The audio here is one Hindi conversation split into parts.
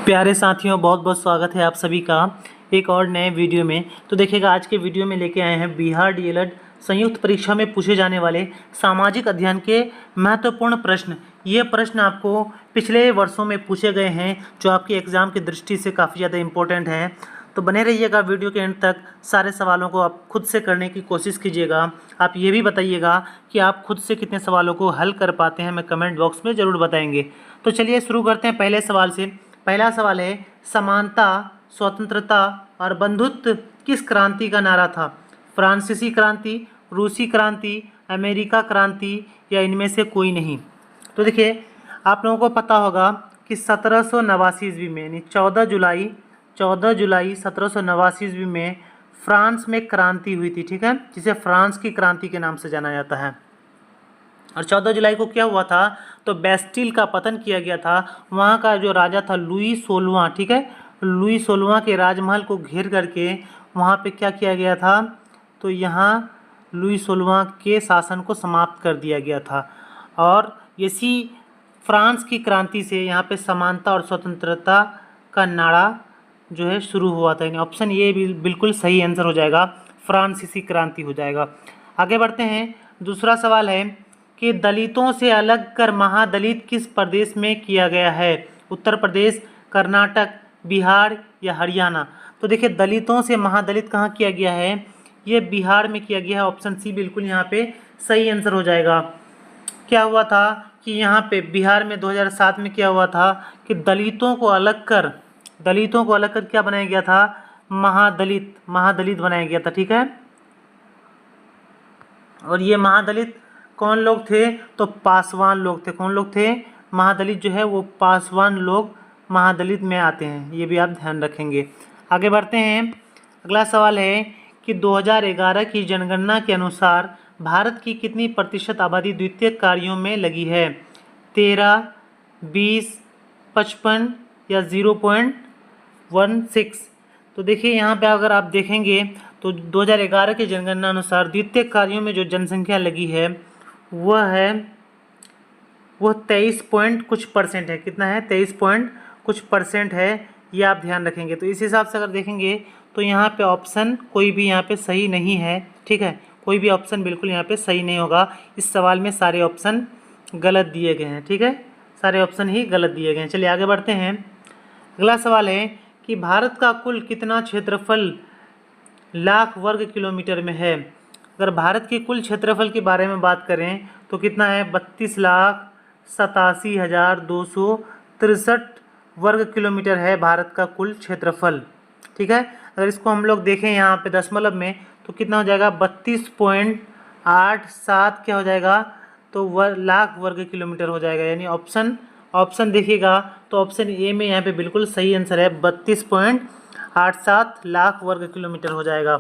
प्यारे साथियों, बहुत बहुत स्वागत है आप सभी का एक और नए वीडियो में। तो देखिएगा, आज के वीडियो में लेके आए हैं बिहार डीएलएड संयुक्त परीक्षा में पूछे जाने वाले सामाजिक अध्ययन के महत्वपूर्ण प्रश्न। ये प्रश्न आपको पिछले वर्षों में पूछे गए हैं, जो आपके एग्ज़ाम की दृष्टि से काफ़ी ज़्यादा इम्पोर्टेंट हैं। तो बने रहिएगा वीडियो के एंड तक। सारे सवालों को आप खुद से करने की कोशिश कीजिएगा। आप ये भी बताइएगा कि आप खुद से कितने सवालों को हल कर पाते हैं, हमें कमेंट बॉक्स में ज़रूर बताएंगे। तो चलिए शुरू करते हैं पहले सवाल से। पहला सवाल है, समानता, स्वतंत्रता और बंधुत्व किस क्रांति का नारा था? फ्रांसीसी क्रांति, रूसी क्रांति, अमेरिका क्रांति या इनमें से कोई नहीं? तो देखिए, आप लोगों को पता होगा कि 1789 ईस्वी में, यानी 14 जुलाई 1789 ईस्वी में फ्रांस में क्रांति हुई थी, ठीक है, जिसे फ्रांस की क्रांति के नाम से जाना जाता है। और 14 जुलाई को क्या हुआ था? तो बेस्टिल का पतन किया गया था। वहाँ का जो राजा था लुई 16वां, ठीक है, लुई 16वां के राजमहल को घेर करके वहाँ पे क्या किया गया था? तो यहाँ लुई 16वां के शासन को समाप्त कर दिया गया था। और इसी फ्रांस की क्रांति से यहाँ पे समानता और स्वतंत्रता का नारा जो है शुरू हुआ था। यानी ऑप्शन ये बिल्कुल सही आंसर हो जाएगा, फ्रांसीसी क्रांति हो जाएगा। आगे बढ़ते हैं। दूसरा सवाल है कि दलितों से अलग कर महादलित किस प्रदेश में किया गया है? उत्तर प्रदेश, कर्नाटक, बिहार या हरियाणा? तो देखिए, दलितों से महादलित कहाँ किया गया है? ये बिहार में किया गया है। ऑप्शन सी बिल्कुल यहाँ पे सही आंसर हो जाएगा। क्या हुआ था कि यहाँ पे बिहार में 2007 में क्या हुआ था कि दलितों को अलग कर क्या बनाया गया था? महादलित बनाया गया था, ठीक है। और ये महादलित कौन लोग थे? तो पासवान लोग थे। कौन लोग थे? महादलित जो है वो पासवान लोग महादलित में आते हैं, ये भी आप ध्यान रखेंगे। आगे बढ़ते हैं। अगला सवाल है कि 2011 की जनगणना के अनुसार भारत की कितनी प्रतिशत आबादी द्वितीयक कार्यों में लगी है? 13, 20, 55 या 0.16? तो देखिए, यहाँ पे अगर आप देखेंगे तो 2011 की जनगणना अनुसार द्वितीयक कार्यों में जो जनसंख्या लगी है वो 23 पॉइंट कुछ परसेंट है। कितना है? 23 पॉइंट कुछ परसेंट है, ये आप ध्यान रखेंगे। तो इस हिसाब से अगर देखेंगे तो यहाँ पे ऑप्शन कोई भी यहाँ पे सही नहीं है, ठीक है, कोई भी ऑप्शन बिल्कुल यहाँ पे सही नहीं होगा। इस सवाल में सारे ऑप्शन गलत दिए गए हैं, ठीक है, सारे ऑप्शन ही गलत दिए गए हैं। चलिए आगे बढ़ते हैं। अगला सवाल है कि भारत का कुल कितना क्षेत्रफल लाख वर्ग किलोमीटर में है? अगर भारत के कुल क्षेत्रफल के बारे में बात करें तो कितना है? 32,87,263 वर्ग किलोमीटर है भारत का कुल क्षेत्रफल, ठीक है। अगर इसको हम लोग देखें यहाँ पे दशमलव में तो कितना हो जाएगा? 32.87 क्या हो जाएगा? तो लाख वर्ग किलोमीटर हो जाएगा। यानी ऑप्शन देखिएगा तो ऑप्शन ए में यहाँ पे बिल्कुल सही आंसर है, 32.87 लाख वर्ग किलोमीटर हो जाएगा।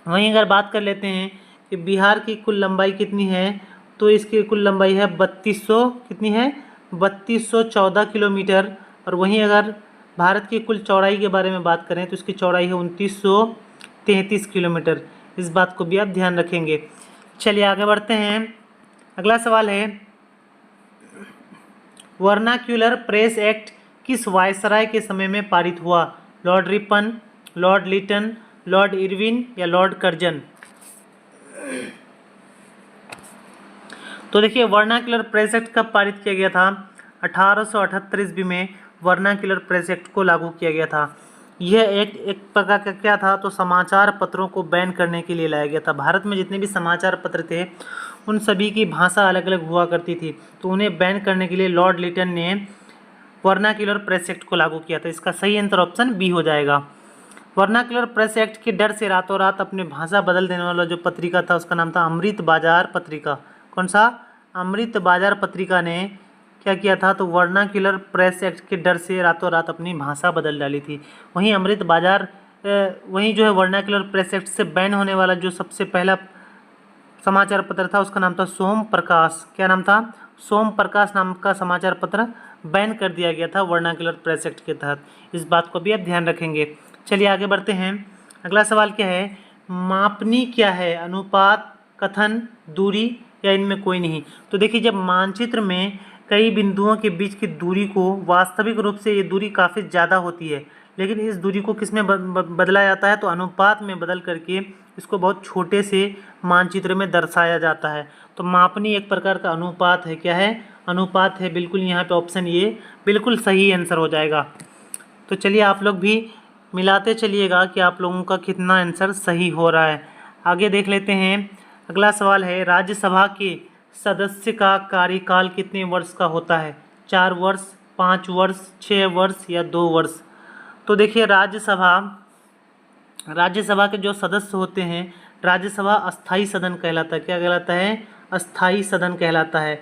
वहीं अगर बात कर लेते हैं कि बिहार की कुल लंबाई कितनी है, तो इसकी कुल लंबाई है 3214 किलोमीटर। और वहीं अगर भारत की कुल चौड़ाई के बारे में बात करें तो इसकी चौड़ाई है 2933 किलोमीटर। इस बात को भी आप ध्यान रखेंगे। चलिए आगे बढ़ते हैं। अगला सवाल है, वर्नाक्यूलर प्रेस एक्ट किस वायसराय के समय में पारित हुआ? Lord Ripon, lord Lytton, lord Irwin या लॉर्ड कर्जन? तो देखिए, वर्नाक्यूलर प्रेस एक्ट कब पारित किया गया था? 1878 ईस्वी में वर्नाक्यूलर प्रेस एक्ट को लागू किया गया था। यह एक प्रकार का क्या था? तो समाचार पत्रों को बैन करने के लिए लाया गया था। भारत में जितने भी समाचार पत्र थे उन सभी की भाषा अलग अलग हुआ करती थी, तो उन्हें बैन करने के लिए लॉर्ड लिटन ने वर्नाक्यूलर प्रेस एक्ट को लागू किया था। इसका सही आंसर ऑप्शन बी हो जाएगा। वर्नाक्यूलर प्रेस एक्ट के डर से रातों रात अपने भाषा बदल देने वाला जो पत्रिका था उसका नाम था अमृत बाजार पत्रिका। कौन सा? अमृत बाजार पत्रिका ने क्या किया था? तो वर्नाक्यूलर प्रेस एक्ट के डर से रातों रात अपनी भाषा बदल डाली थी। वहीं वहीं जो है वर्नाक्यूलर प्रेस एक्ट से बैन होने वाला जो सबसे पहला समाचार पत्र था उसका नाम था सोम प्रकाश। क्या नाम था? सोम प्रकाश नाम का समाचार पत्र बैन कर दिया गया था वर्नाक्यूलर प्रेस एक्ट के तहत। इस बात को भी आप ध्यान रखेंगे। चलिए आगे बढ़ते हैं। अगला सवाल क्या है? मापनी क्या है? अनुपात, कथन, दूरी या इनमें कोई नहीं? तो देखिए, जब मानचित्र में कई बिंदुओं के बीच की दूरी को वास्तविक रूप से ये दूरी काफ़ी ज़्यादा होती है, लेकिन इस दूरी को किस में बदला जाता है, तो अनुपात में बदल करके इसको बहुत छोटे से मानचित्र में दर्शाया जाता है। तो मापनी एक प्रकार का अनुपात है। क्या है? अनुपात है। बिल्कुल यहाँ पे ऑप्शन ये बिल्कुल सही आंसर हो जाएगा। तो चलिए आप लोग भी मिलाते चलिएगा कि आप लोगों का कितना आंसर सही हो रहा है। आगे देख लेते हैं। अगला सवाल है, राज्यसभा के सदस्य का कार्यकाल कितने वर्ष का होता है? 4 वर्ष, 5 वर्ष, 6 वर्ष या 2 वर्ष? तो देखिए राज्यसभा के जो सदस्य होते हैं, राज्यसभा अस्थाई सदन कहलाता है। क्या कहलाता है? अस्थाई सदन कहलाता है।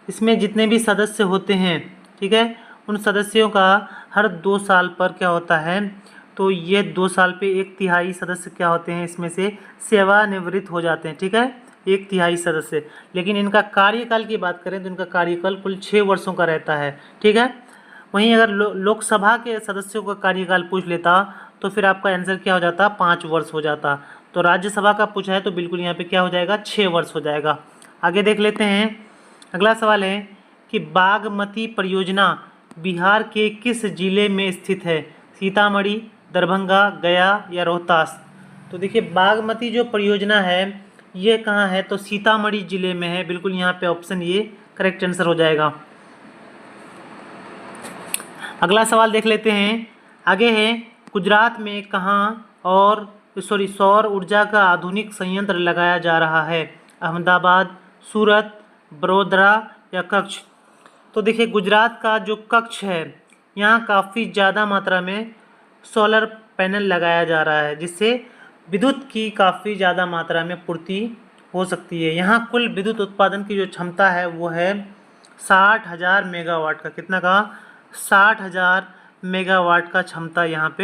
इसमें जितने भी सदस्य होते हैं, ठीक है, उन सदस्यों का हर 2 साल पर क्या होता है, तो ये 2 साल पे 1/3 सदस्य क्या होते हैं, इसमें से सेवानिवृत्त हो जाते हैं। ठीक है, 1/3 सदस्य। लेकिन इनका कार्यकाल की बात करें तो इनका कार्यकाल कुल 6 वर्षों का रहता है। ठीक है, वहीं अगर लोकसभा के सदस्यों का कार्यकाल पूछ लेता तो फिर आपका आंसर क्या हो जाता? 5 वर्ष हो जाता। तो राज्यसभा का पूछा है तो बिल्कुल यहाँ पे क्या हो जाएगा? 6 वर्ष हो जाएगा। आगे देख लेते हैं। अगला सवाल है कि बागमती परियोजना बिहार के किस जिले में स्थित है? सीतामढ़ी, दरभंगा, गया या रोहतास? तो देखिए बागमती जो परियोजना है ये कहाँ है? तो सीतामढ़ी जिले में है। बिल्कुल यहाँ पे ऑप्शन ये करेक्ट आंसर हो जाएगा। अगला सवाल देख लेते हैं। आगे है, गुजरात में कहाँ और सौर ऊर्जा का आधुनिक संयंत्र लगाया जा रहा है? अहमदाबाद, सूरत, बड़ोदरा या कच्छ? तो देखिए गुजरात का जो कच्छ है यहाँ काफ़ी ज़्यादा मात्रा में सोलर पैनल लगाया जा रहा है, जिससे विद्युत की काफ़ी ज़्यादा मात्रा में पूर्ति हो सकती है। यहाँ कुल विद्युत उत्पादन की जो क्षमता है वो है 60,000 मेगावाट का। कितना का? 60,000 मेगावाट का क्षमता यहाँ पे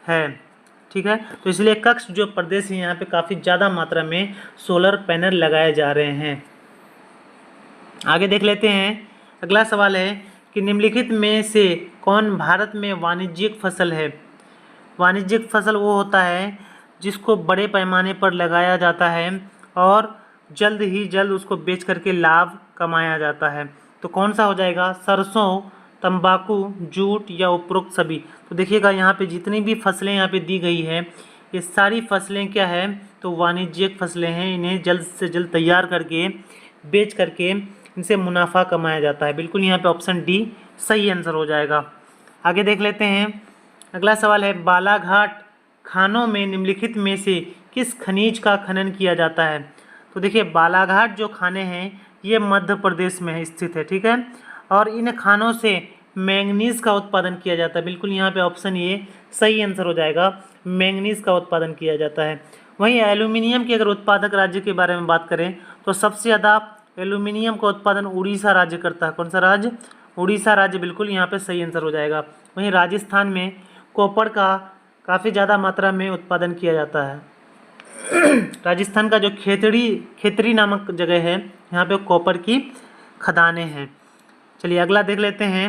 है। ठीक है, तो इसलिए कच्छ जो प्रदेश है यहाँ पे काफ़ी ज़्यादा मात्रा में सोलर पैनल लगाए जा रहे हैं। आगे देख लेते हैं। अगला सवाल है कि निम्नलिखित में से कौन भारत में वाणिज्यिक फसल है? वाणिज्यिक फसल वो होता है जिसको बड़े पैमाने पर लगाया जाता है और जल्द ही जल्द उसको बेच करके लाभ कमाया जाता है। तो कौन सा हो जाएगा? सरसों, तंबाकू, जूट या उपरोक्त सभी? तो देखिएगा यहाँ पे जितनी भी फसलें यहाँ पे दी गई है ये सारी फसलें क्या है? तो वाणिज्यिक फसलें हैं। इन्हें जल्द से जल्द तैयार करके बेच करके इनसे मुनाफा कमाया जाता है। बिल्कुल यहाँ पे ऑप्शन डी सही आंसर हो जाएगा। आगे देख लेते हैं। अगला सवाल है, बालाघाट खानों में निम्नलिखित में से किस खनिज का खनन किया जाता है? तो देखिए बालाघाट जो खाने हैं ये मध्य प्रदेश में स्थित है। ठीक है, और इन खानों से मैंगनीज का उत्पादन किया जाता है। बिल्कुल यहाँ पे ऑप्शन ये सही आंसर हो जाएगा, मैंगनीज का उत्पादन किया जाता है। वहीं एल्यूमिनियम के अगर उत्पादक राज्य के बारे में बात करें तो सबसे ज़्यादा एल्यूमिनियम का उत्पादन उड़ीसा राज्य करता है। कौन सा राज्य? उड़ीसा राज्य। बिल्कुल यहाँ पे सही आंसर हो जाएगा। वहीं राजस्थान में कॉपर का काफ़ी ज़्यादा मात्रा में उत्पादन किया जाता है। राजस्थान का जो खेतड़ी नामक जगह है यहाँ पे कॉपर की खदानें हैं। चलिए अगला देख लेते हैं।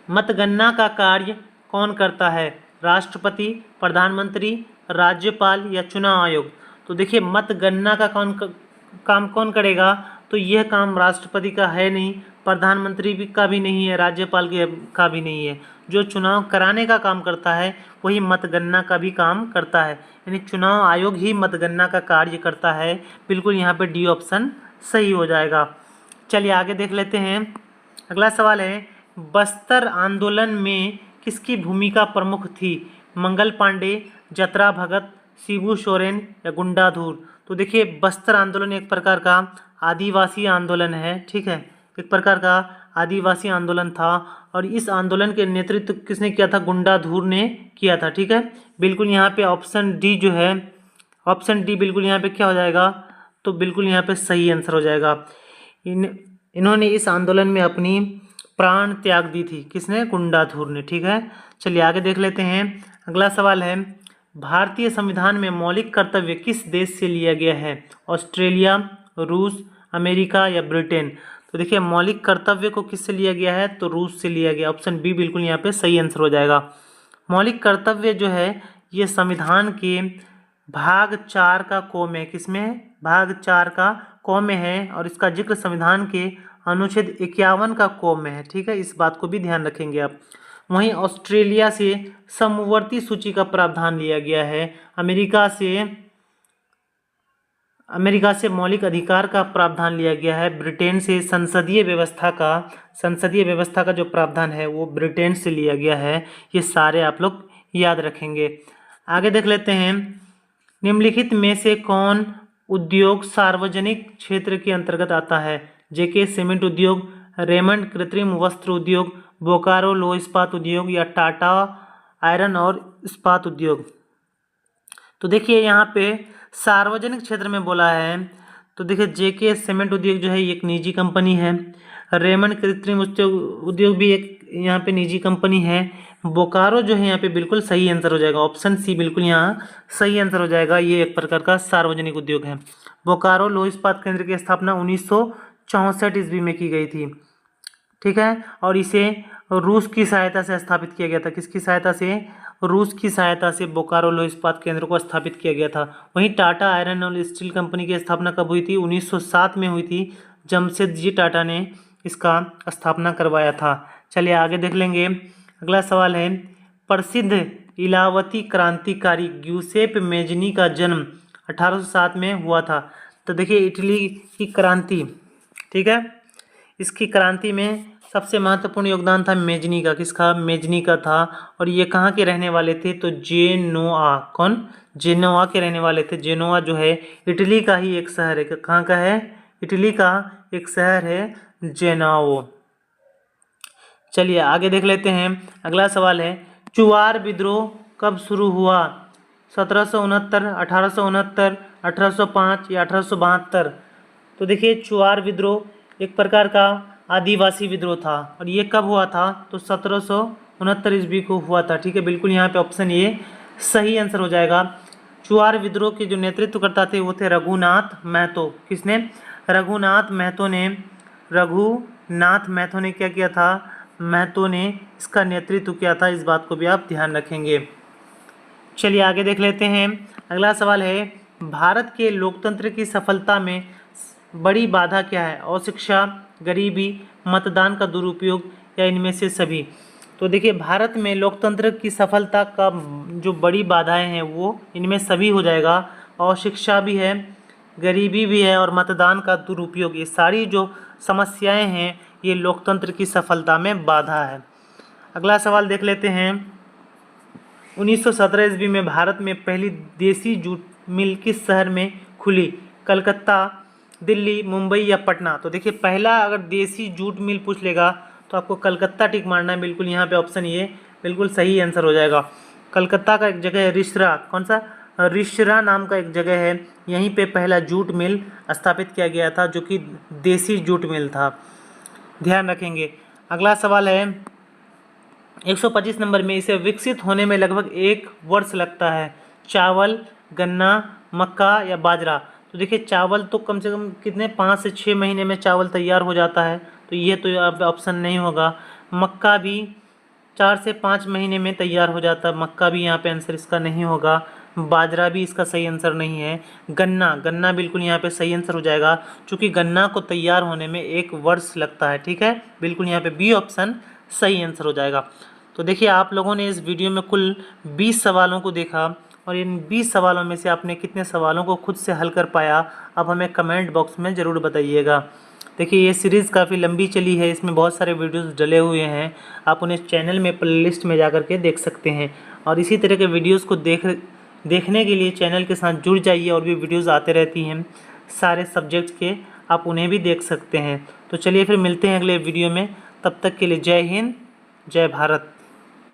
मतगणना का कार्य कौन करता है? राष्ट्रपति, प्रधानमंत्री, राज्यपाल या चुनाव आयोग? तो देखिए मतगणना का काम कौन करेगा? तो यह काम राष्ट्रपति का है नहीं, प्रधानमंत्री का भी नहीं है, राज्यपाल का भी नहीं है। जो चुनाव कराने का काम करता है वही मतगणना का भी काम करता है, यानी चुनाव आयोग ही मतगणना का कार्य करता है। बिल्कुल यहाँ पे डी ऑप्शन सही हो जाएगा। चलिए आगे देख लेते हैं। अगला सवाल है, बस्तर आंदोलन में किसकी भूमिका प्रमुख थी? मंगल पांडे, जतरा भगत, शिबू सोरेन या गुंडाधुर? तो देखिए बस्तर आंदोलन एक प्रकार का आदिवासी आंदोलन है। ठीक है, एक प्रकार का आदिवासी आंदोलन था और इस आंदोलन के नेतृत्व किसने किया था? गुंडाधुर ने किया था। ठीक है, बिल्कुल यहाँ पे ऑप्शन डी जो है, ऑप्शन डी बिल्कुल यहाँ पे क्या हो जाएगा? तो बिल्कुल यहाँ पे सही आंसर हो जाएगा। इन्होंने इस आंदोलन में अपनी प्राण त्याग दी थी। किसने? गुंडाधुर ने। ठीक है, चलिए आगे देख लेते हैं। अगला सवाल है, भारतीय संविधान में मौलिक कर्तव्य किस देश से लिया गया है? ऑस्ट्रेलिया, रूस, अमेरिका या ब्रिटेन? तो देखिए मौलिक कर्तव्य को किससे लिया गया है? तो रूस से लिया गया। ऑप्शन बी बिल्कुल यहाँ पे सही आंसर हो जाएगा। मौलिक कर्तव्य जो है ये संविधान के भाग 4 का क में, किसमें? भाग 4 का क में है और इसका जिक्र संविधान के अनुच्छेद 51 का कौम है, ठीक है, इस बात को भी ध्यान रखेंगे आप। वहीं ऑस्ट्रेलिया से समवर्ती सूची का प्रावधान लिया गया है। अमेरिका से मौलिक अधिकार का प्रावधान लिया गया है। ब्रिटेन से संसदीय व्यवस्था का जो प्रावधान है वो ब्रिटेन से लिया गया है। ये सारे आप लोग याद रखेंगे। आगे देख लेते हैं, निम्नलिखित में से कौन उद्योग सार्वजनिक क्षेत्र के अंतर्गत आता है? जेके सीमेंट उद्योग, रेमंड कृत्रिम वस्त्र उद्योग, बोकारो लौह इस्पात उद्योग या टाटा आयरन और इस्पात उद्योग। तो देखिए यहाँ पे सार्वजनिक क्षेत्र में बोला है, तो देखिए जेके सीमेंट उद्योग जो है एक निजी कंपनी है। रेमंड कृत्रिम उद्योग भी एक यहाँ पे निजी कंपनी है। बोकारो जो है यहाँ पे बिल्कुल सही आंसर हो जाएगा, ऑप्शन सी बिल्कुल यहाँ सही आंसर हो जाएगा। ये एक प्रकार का सार्वजनिक उद्योग है। बोकारो लौह इस्पात केंद्र की स्थापना 1964 ईस्वी में की गई थी, ठीक है, और इसे रूस की सहायता से स्थापित किया गया था। किसकी सहायता से? रूस की सहायता से बोकारो लौह इस्पात केंद्र को स्थापित किया गया था। वहीं टाटा आयरन और स्टील कंपनी की स्थापना कब हुई थी? 1907 में हुई थी। जमशेदजी टाटा ने इसका स्थापना करवाया था। चलिए आगे देख लेंगे। अगला सवाल है, प्रसिद्ध इलावती क्रांतिकारी ग्यूसेप मेजनी का जन्म 1807 में हुआ था। तो देखिए इटली की क्रांति, ठीक है, इसकी क्रांति में सबसे महत्वपूर्ण योगदान था मेजनी का। किसका? मेजनी का था। और ये कहाँ के रहने वाले थे? तो जेनोआ। कौन? जेनोआ के रहने वाले थे। जेनोआ जो है इटली का ही एक शहर है। कहाँ का है? इटली का एक शहर है जेनाओ। चलिए आगे देख लेते हैं। अगला सवाल है, चुआर विद्रोह कब शुरू हुआ? 1769, 1869, 1805 या 1872? तो देखिए चुआर विद्रोह एक प्रकार का आदिवासी विद्रोह था और ये कब हुआ था? तो 1769 ईस्वी को हुआ था, ठीक है, बिल्कुल यहाँ पे ऑप्शन ए सही आंसर हो जाएगा। चुआर विद्रोह के जो नेतृत्व करता थे वो थे रघुनाथ महतो। किसने? रघुनाथ महतो ने क्या किया था? महतो ने इसका नेतृत्व किया था। इस बात को भी आप ध्यान रखेंगे। चलिए आगे देख लेते हैं। अगला सवाल है, भारत के लोकतंत्र की सफलता में बड़ी बाधा क्या है? अशिक्षा, गरीबी, मतदान का दुरुपयोग या इनमें से सभी? तो देखिए भारत में लोकतंत्र की सफलता का जो बड़ी बाधाएं हैं वो इनमें सभी हो जाएगा। अशिक्षा भी है, गरीबी भी है और मतदान का दुरुपयोग, ये सारी जो समस्याएं हैं ये लोकतंत्र की सफलता में बाधा है। अगला सवाल देख लेते हैं। 1917 ईस्वी में भारत में पहली देसी जूट मिल किस शहर में खुली? कलकत्ता, दिल्ली, मुंबई या पटना? तो देखिए पहला अगर देसी जूट मिल पूछ लेगा तो आपको कलकत्ता टिक मारना है। बिल्कुल यहाँ पे ऑप्शन ये बिल्कुल सही आंसर हो जाएगा। कलकत्ता का एक जगह है रिसरा, कौन सा? रिसरा नाम का एक जगह है, यहीं पे पहला जूट मिल स्थापित किया गया था जो कि देसी जूट मिल था, ध्यान रखेंगे। अगला सवाल है 125 नंबर में, इसे विकसित होने में लगभग 1 वर्ष लगता है। चावल, गन्ना, मक्का या बाजरा? तो देखिए चावल तो कम से कम कितने 5 से 6 महीने में चावल तैयार हो जाता है, तो ये तो अब ऑप्शन नहीं होगा। मक्का भी 4 से 5 महीने में तैयार हो जाता है, मक्का भी यहाँ पे आंसर इसका नहीं होगा। बाजरा भी इसका सही आंसर नहीं है। गन्ना बिल्कुल यहाँ पे सही आंसर हो जाएगा, क्योंकि गन्ना को तैयार होने में 1 वर्ष लगता है, ठीक है, बिल्कुल यहाँ पे बी ऑप्शन सही आंसर हो जाएगा। तो देखिए आप लोगों ने इस वीडियो में कुल 20 सवालों को देखा और इन 20 सवालों में से आपने कितने सवालों को खुद से हल कर पाया, अब हमें कमेंट बॉक्स में ज़रूर बताइएगा। देखिए ये सीरीज़ काफ़ी लंबी चली है, इसमें बहुत सारे वीडियोस डले हुए हैं, आप उन्हें चैनल में प्लेलिस्ट में जाकर के देख सकते हैं। और इसी तरह के वीडियोस को देखने के लिए चैनल के साथ जुड़ जाइए, और भी वीडियोस आते रहती हैं सारे सब्जेक्ट्स के, आप उन्हें भी देख सकते हैं। तो चलिए फिर मिलते हैं अगले वीडियो में, तब तक के लिए जय हिंद, जय भारत।